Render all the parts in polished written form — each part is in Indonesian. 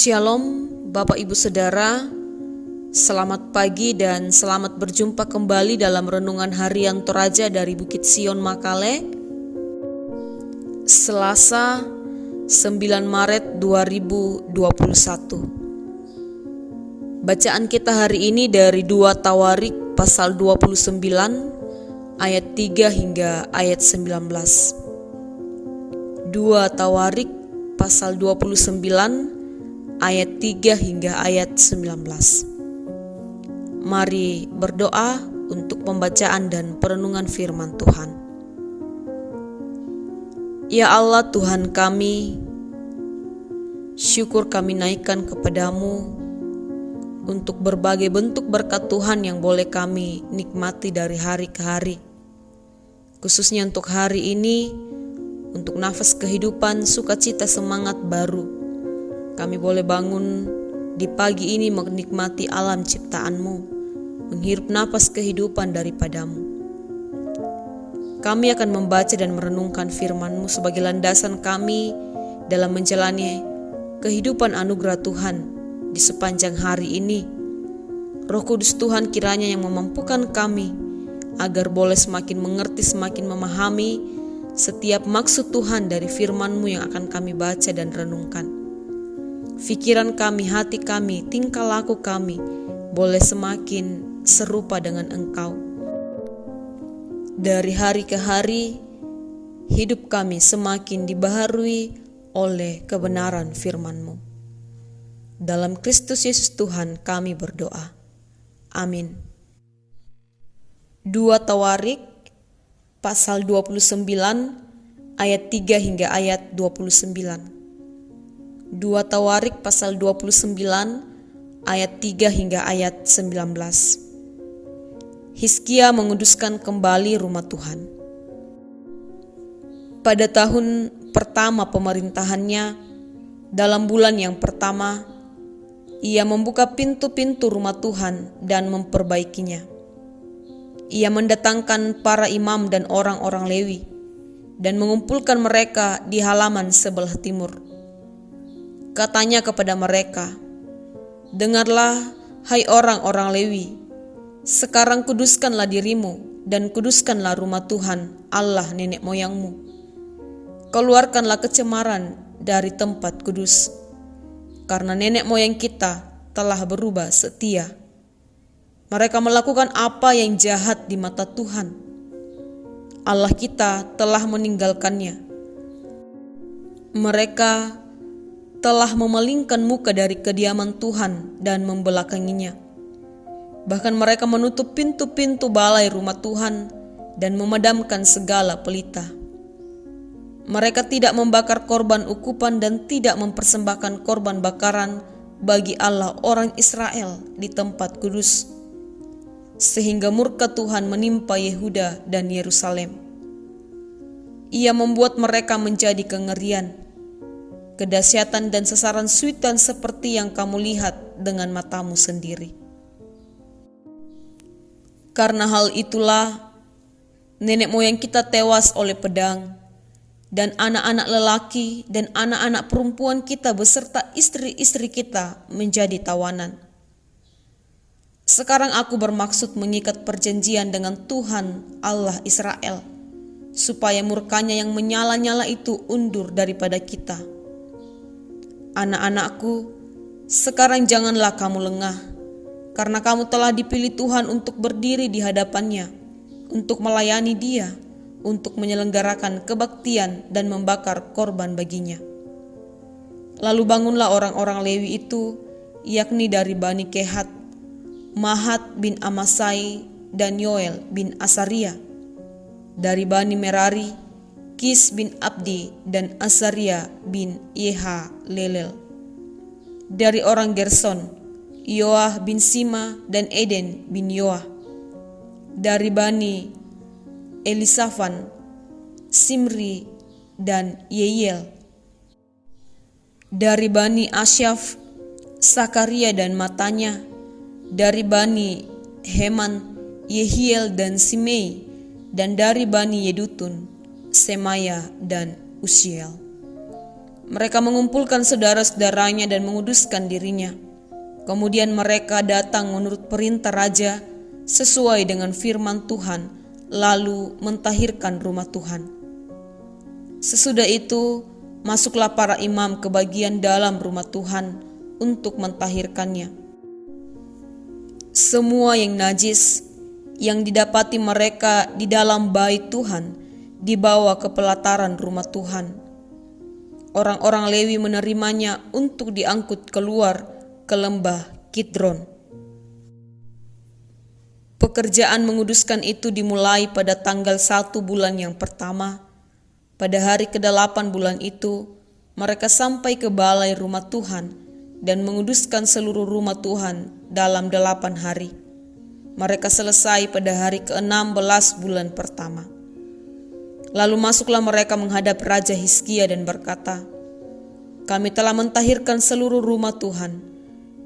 Shalom Bapak Ibu Saudara, selamat pagi dan selamat berjumpa kembali dalam Renungan Harian Toraja dari Bukit Sion Makale, Selasa 9 Maret 2021. Bacaan kita hari ini dari 2 Tawarik pasal 29 ayat 3 hingga ayat 19. 2 Tawarik pasal 29 ayat 3 hingga ayat 19. Mari berdoa untuk pembacaan dan perenungan firman Tuhan. Ya Allah Tuhan kami, syukur kami naikkan kepadamu untuk berbagai bentuk berkat Tuhan yang boleh kami nikmati dari hari ke hari. Khususnya untuk hari ini, untuk nafas kehidupan, sukacita, semangat baru. Kami boleh bangun di pagi ini menikmati alam ciptaan-Mu, menghirup napas kehidupan daripadamu. Kami akan membaca dan merenungkan firman-Mu sebagai landasan kami dalam menjalani kehidupan anugerah Tuhan di sepanjang hari ini. Roh Kudus Tuhan kiranya yang memampukan kami agar boleh semakin mengerti, semakin memahami setiap maksud Tuhan dari firman-Mu yang akan kami baca dan renungkan. Pikiran kami, hati kami, tingkah laku kami boleh semakin serupa dengan Engkau. Dari hari ke hari, hidup kami semakin dibaharui oleh kebenaran firman-Mu. Dalam Kristus Yesus Tuhan kami berdoa. Amin. 2 Tawarik pasal 29 ayat 3 hingga ayat 29. 2 Tawarik pasal 29 ayat 3 hingga ayat 19. Hizkia menguduskan kembali rumah Tuhan. Pada tahun pertama pemerintahannya, dalam bulan yang pertama, ia membuka pintu-pintu rumah Tuhan dan memperbaikinya. Ia mendatangkan para imam dan orang-orang Lewi dan mengumpulkan mereka di halaman sebelah timur. Katanya kepada mereka, "Dengarlah, hai orang-orang Lewi, sekarang kuduskanlah dirimu dan kuduskanlah rumah Tuhan Allah nenek moyangmu. Keluarkanlah kecemaran dari tempat kudus, karena nenek moyang kita telah berubah setia. Mereka melakukan apa yang jahat di mata Tuhan. Allah kita telah meninggalkannya. Mereka telah memalingkan muka dari kediaman Tuhan dan membelakanginya. Bahkan mereka menutup pintu-pintu balai rumah Tuhan dan memadamkan segala pelita. Mereka tidak membakar korban ukupan dan tidak mempersembahkan korban bakaran bagi Allah orang Israel di tempat kudus, sehingga murka Tuhan menimpa Yehuda dan Yerusalem. Ia membuat mereka menjadi kengerian, kedahsyatan dan sasaran suitan seperti yang kamu lihat dengan matamu sendiri. Karena hal itulah nenek moyang kita tewas oleh pedang, dan anak-anak lelaki dan anak-anak perempuan kita beserta istri-istri kita menjadi tawanan. Sekarang aku bermaksud mengikat perjanjian dengan Tuhan Allah Israel, supaya murkanya yang menyala-nyala itu undur daripada kita. Anak-anakku, sekarang janganlah kamu lengah, karena kamu telah dipilih Tuhan untuk berdiri di hadapannya, untuk melayani Dia, untuk menyelenggarakan kebaktian dan membakar korban baginya. Lalu bangunlah orang-orang Lewi itu, yakni dari Bani Kehat, Mahat bin Amasai dan Yoel bin Asaria. Dari Bani Merari, Kis bin Abdi dan Asaria bin Yehalelel. Dari orang Gerson, Yoah bin Sima dan Eden bin Yoah. Dari Bani Elisafan, Simri dan Yeyel. Dari Bani Asyaf, Sakaria dan Matanya. Dari Bani Heman, Yehiel dan Simei. Dan dari Bani Yedutun, Semaya dan Usiel. Mereka mengumpulkan saudara-saudaranya dan menguduskan dirinya. Kemudian mereka datang menurut perintah raja sesuai dengan firman Tuhan, lalu mentahirkan rumah Tuhan. Sesudah itu, masuklah para imam ke bagian dalam rumah Tuhan untuk mentahirkannya. Semua yang najis yang didapati mereka di dalam bait Tuhan dibawa ke pelataran rumah Tuhan. Orang-orang Lewi menerimanya untuk diangkut keluar ke lembah Kidron. Pekerjaan menguduskan itu dimulai pada tanggal 1 bulan yang pertama. Pada hari ke-8 bulan itu, mereka sampai ke balai rumah Tuhan dan menguduskan seluruh rumah Tuhan dalam 8 hari. Mereka selesai pada hari ke-16 bulan pertama. Lalu masuklah mereka menghadap Raja Hizkia dan berkata, "Kami telah mentahirkan seluruh rumah Tuhan,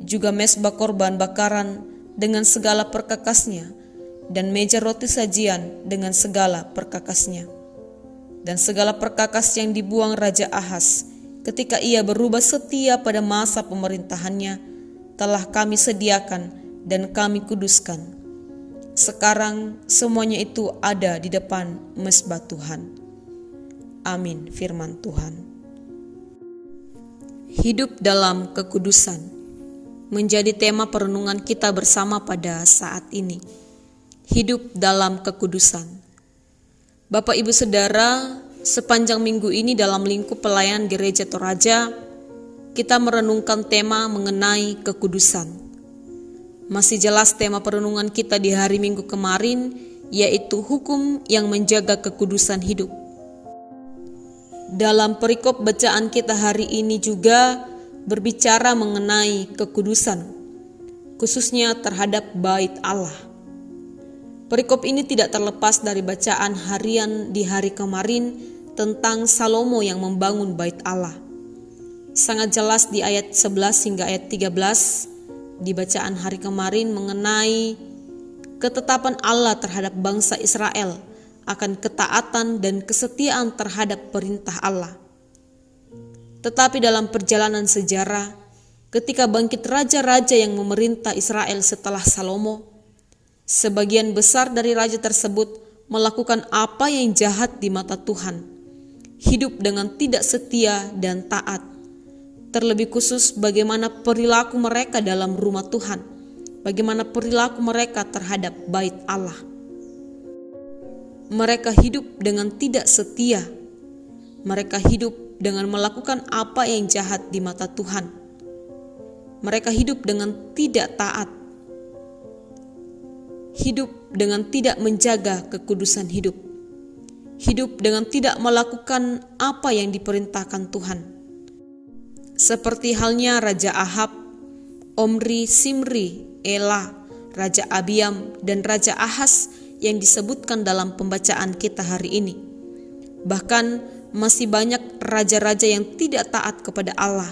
juga mezbah korban bakaran dengan segala perkakasnya, dan meja roti sajian dengan segala perkakasnya. Dan segala perkakas yang dibuang Raja Ahaz ketika ia berubah setia pada masa pemerintahannya, telah kami sediakan dan kami kuduskan. Sekarang semuanya itu ada di depan mezbah Tuhan." Amin, firman Tuhan. Hidup dalam kekudusan menjadi tema perenungan kita bersama pada saat ini. Hidup dalam kekudusan. Bapak Ibu Saudara, sepanjang minggu ini dalam lingkup pelayanan Gereja Toraja, kita merenungkan tema mengenai kekudusan. Masih jelas tema perenungan kita di hari Minggu kemarin, yaitu hukum yang menjaga kekudusan hidup. Dalam perikop bacaan kita hari ini juga berbicara mengenai kekudusan, khususnya terhadap bait Allah. Perikop ini tidak terlepas dari bacaan harian di hari kemarin tentang Salomo yang membangun bait Allah. Sangat jelas di ayat 11 hingga ayat 13 di bacaan hari kemarin mengenai ketetapan Allah terhadap bangsa Israel akan ketaatan dan kesetiaan terhadap perintah Allah. Tetapi dalam perjalanan sejarah, ketika bangkit raja-raja yang memerintah Israel setelah Salomo, sebagian besar dari raja tersebut melakukan apa yang jahat di mata Tuhan, hidup dengan tidak setia dan taat. Terlebih khusus bagaimana perilaku mereka dalam rumah Tuhan, bagaimana perilaku mereka terhadap bait Allah. Mereka hidup dengan tidak setia. Mereka hidup dengan melakukan apa yang jahat di mata Tuhan. Mereka hidup dengan tidak taat. Hidup dengan tidak menjaga kekudusan hidup. Hidup dengan tidak melakukan apa yang diperintahkan Tuhan. Seperti halnya Raja Ahab, Omri, Simri, Ela, Raja Abiam, dan Raja Ahaz yang disebutkan dalam pembacaan kita hari ini. Bahkan masih banyak raja-raja yang tidak taat kepada Allah.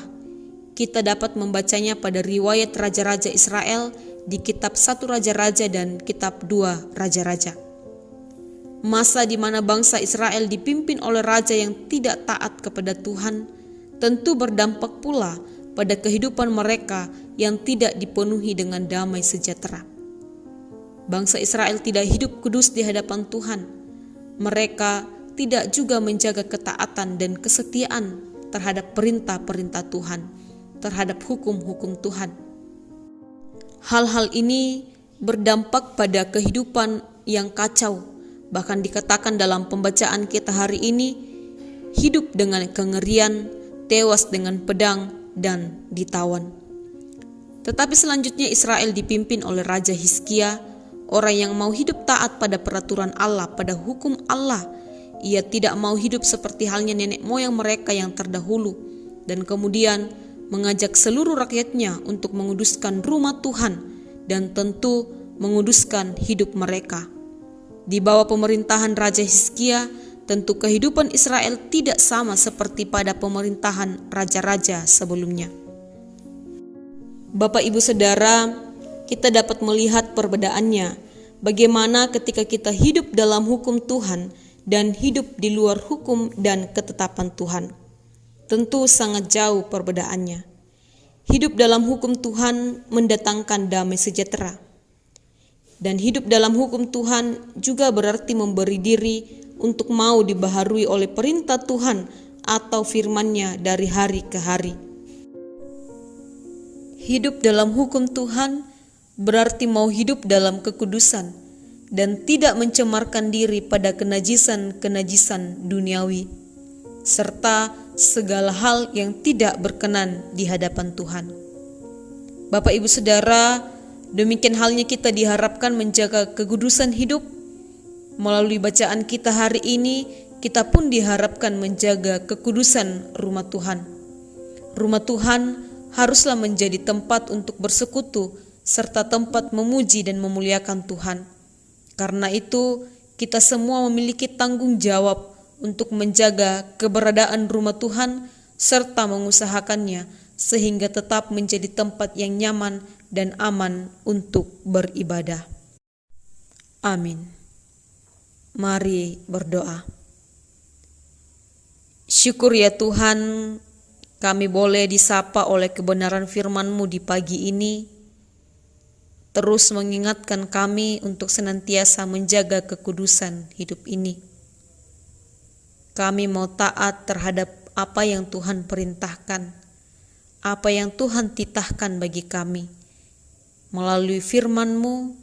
Kita dapat membacanya pada riwayat raja-raja Israel di kitab 1 Raja-Raja dan kitab 2 Raja-Raja. Masa di mana bangsa Israel dipimpin oleh raja yang tidak taat kepada Tuhan tentu berdampak pula pada kehidupan mereka yang tidak dipenuhi dengan damai sejahtera. Bangsa Israel tidak hidup kudus di hadapan Tuhan. Mereka tidak juga menjaga ketaatan dan kesetiaan terhadap perintah-perintah Tuhan, terhadap hukum-hukum Tuhan. Hal-hal ini berdampak pada kehidupan yang kacau. Bahkan dikatakan dalam pembacaan kita hari ini, hidup dengan kengerian, tewas dengan pedang, dan ditawan. Tetapi selanjutnya Israel dipimpin oleh Raja Hizkia, orang yang mau hidup taat pada peraturan Allah, pada hukum Allah. Ia tidak mau hidup seperti halnya nenek moyang mereka yang terdahulu, dan kemudian mengajak seluruh rakyatnya untuk menguduskan rumah Tuhan dan tentu menguduskan hidup mereka. Di bawah pemerintahan Raja Hizkia, tentu kehidupan Israel tidak sama seperti pada pemerintahan raja-raja sebelumnya. Bapak Ibu Saudara, kita dapat melihat perbedaannya, bagaimana ketika kita hidup dalam hukum Tuhan dan hidup di luar hukum dan ketetapan Tuhan. tentu sangat jauh perbedaannya. Hidup dalam hukum Tuhan mendatangkan damai sejahtera. Dan hidup dalam hukum Tuhan juga berarti memberi diri untuk mau dibaharui oleh perintah Tuhan atau firman-Nya dari hari ke hari. Hidup dalam hukum Tuhan berarti mau hidup dalam kekudusan dan tidak mencemarkan diri pada kenajisan-kenajisan duniawi, serta segala hal yang tidak berkenan di hadapan Tuhan. Bapak Ibu Saudara, demikian halnya kita diharapkan menjaga kekudusan hidup. Melalui bacaan kita hari ini, kita pun diharapkan menjaga kekudusan rumah Tuhan. Rumah Tuhan haruslah menjadi tempat untuk bersekutu serta tempat memuji dan memuliakan Tuhan. Karena itu, kita semua memiliki tanggung jawab untuk menjaga keberadaan rumah Tuhan serta mengusahakannya sehingga tetap menjadi tempat yang nyaman dan aman untuk beribadah. Amin. Mari berdoa. Syukur ya Tuhan, kami boleh disapa oleh kebenaran firman-Mu di pagi ini, terus mengingatkan kami untuk senantiasa menjaga kekudusan hidup ini. Kami mau taat terhadap apa yang Tuhan perintahkan, apa yang Tuhan titahkan bagi kami, melalui firman-Mu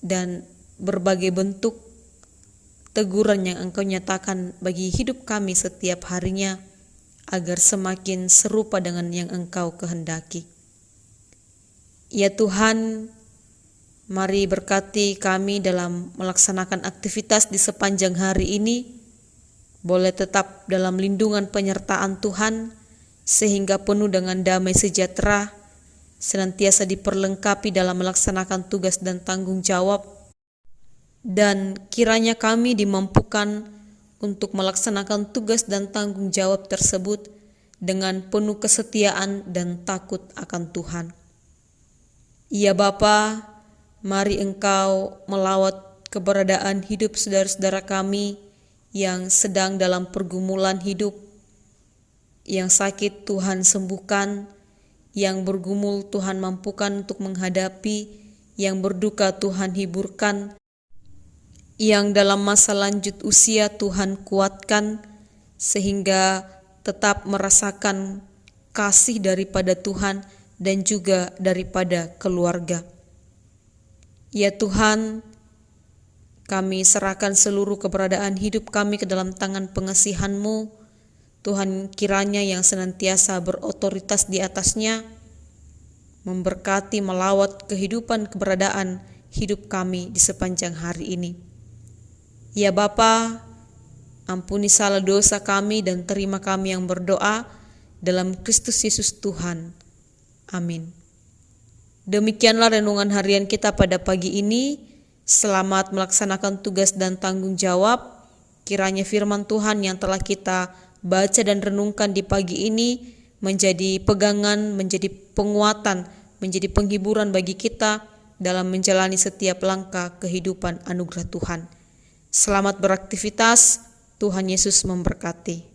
dan berbagai bentuk teguran yang Engkau nyatakan bagi hidup kami setiap harinya, agar semakin serupa dengan yang Engkau kehendaki. Ya Tuhan, mari berkati kami dalam melaksanakan aktivitas di sepanjang hari ini, boleh tetap dalam lindungan penyertaan Tuhan, sehingga penuh dengan damai sejahtera, senantiasa diperlengkapi dalam melaksanakan tugas dan tanggung jawab, dan kiranya kami dimampukan untuk melaksanakan tugas dan tanggung jawab tersebut dengan penuh kesetiaan dan takut akan Tuhan. Ya Bapa, mari Engkau melawat keberadaan hidup saudara-saudara kami yang sedang dalam pergumulan hidup, yang sakit Tuhan sembuhkan, yang bergumul Tuhan mampukan untuk menghadapi, yang berduka Tuhan hiburkan, yang dalam masa lanjut usia Tuhan kuatkan, sehingga tetap merasakan kasih daripada Tuhan dan juga daripada keluarga. Ya Tuhan, kami serahkan seluruh keberadaan hidup kami ke dalam tangan pengasihan-Mu. Tuhan kiranya yang senantiasa berotoritas di atasnya, memberkati melawat kehidupan keberadaan hidup kami di sepanjang hari ini. Ya Bapa, ampuni salah dosa kami dan terima kami yang berdoa dalam Kristus Yesus Tuhan. Amin. Demikianlah renungan harian kita pada pagi ini. Selamat melaksanakan tugas dan tanggung jawab. Kiranya firman Tuhan yang telah kita baca dan renungkan di pagi ini menjadi pegangan, menjadi penguatan, menjadi penghiburan bagi kita dalam menjalani setiap langkah kehidupan anugerah Tuhan. Selamat beraktivitas, Tuhan Yesus memberkati.